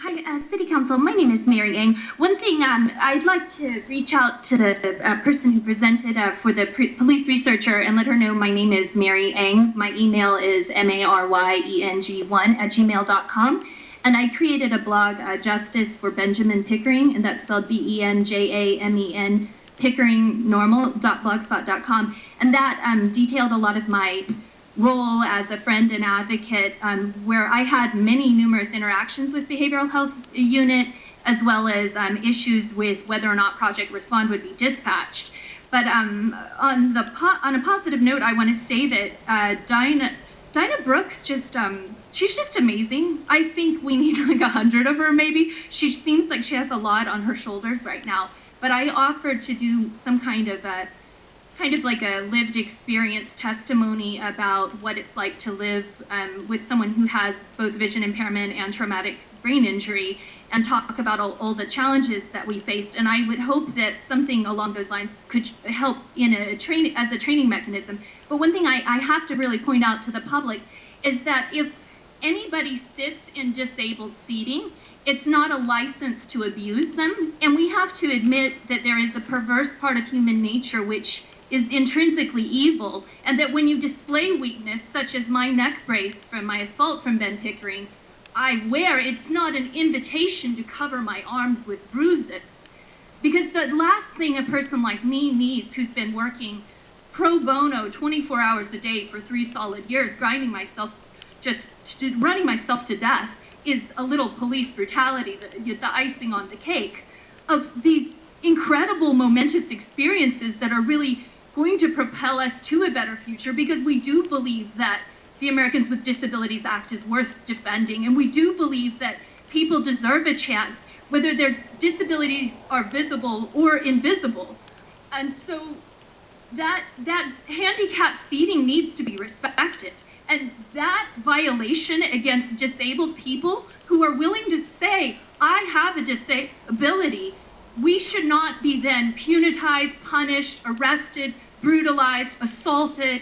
Hi, City Council. My name is Mary Ng. One thing, I'd like to reach out to the person who presented for the police researcher and let her know my name is Mary Ng. My email is maryeng1@gmail.com. And I created a blog, Justice for Benjamin Pickering, and that's spelled BENJAMEN, pickeringnormal.blogspot.com. And that detailed a lot of my role as a friend and advocate, where I had numerous interactions with behavioral health unit, as well as issues with whether or not Project Respond would be dispatched. But on a positive note, I want to say that Dinah Brooks she's just amazing. I think we need like 100 of her maybe. She seems like she has a lot on her shoulders right now. But I offered to do some kind of like a lived experience testimony about what it's like to live with someone who has both vision impairment and traumatic brain injury, and talk about all the challenges that we faced. And I would hope that something along those lines could help in as a training mechanism. But one thing I have to really point out to the public is that if anybody sits in disabled seating, it's not a license to abuse them. And we have to admit that there is a perverse part of human nature which is intrinsically evil, and that when you display weakness, such as my neck brace from my assault from Ben Pickering, I wear, it's not an invitation to cover my arms with bruises. Because the last thing a person like me needs, who's been working pro bono 24 hours a day for 3 solid years, running myself to death, is a little police brutality, the icing on the cake of these incredible momentous experiences that are really going to propel us to a better future, because we do believe that the Americans with Disabilities Act is worth defending, and we do believe that people deserve a chance, whether their disabilities are visible or invisible. And so that handicapped seating needs to be respected. And that violation against disabled people who are willing to say, I have a disability, we should not be then punitized, punished, arrested, brutalized, assaulted.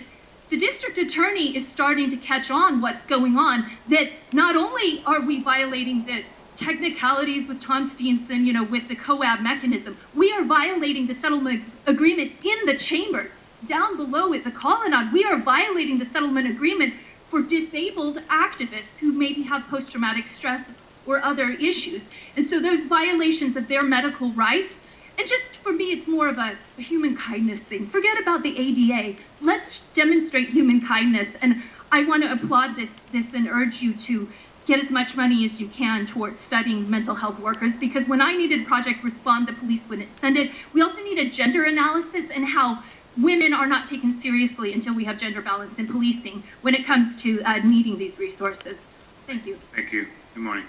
The district attorney is starting to catch on what's going on, that not only are we violating the technicalities with Tom Steenson, with the COAB mechanism, we are violating the settlement agreement in the chambers. Down below at the colonnade, we are violating the settlement agreement for disabled activists who maybe have post-traumatic stress or other issues. And so those violations of their medical rights, and just for me, it's more of a human kindness thing. Forget about the ADA. Let's demonstrate human kindness. And I want to applaud this and urge you to get as much money as you can towards studying mental health workers, because when I needed Project Respond, the police wouldn't send it. We also need a gender analysis and how women are not taken seriously until we have gender balance in policing when it comes to needing these resources. Thank you. Thank you. Good morning.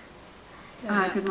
Good morning.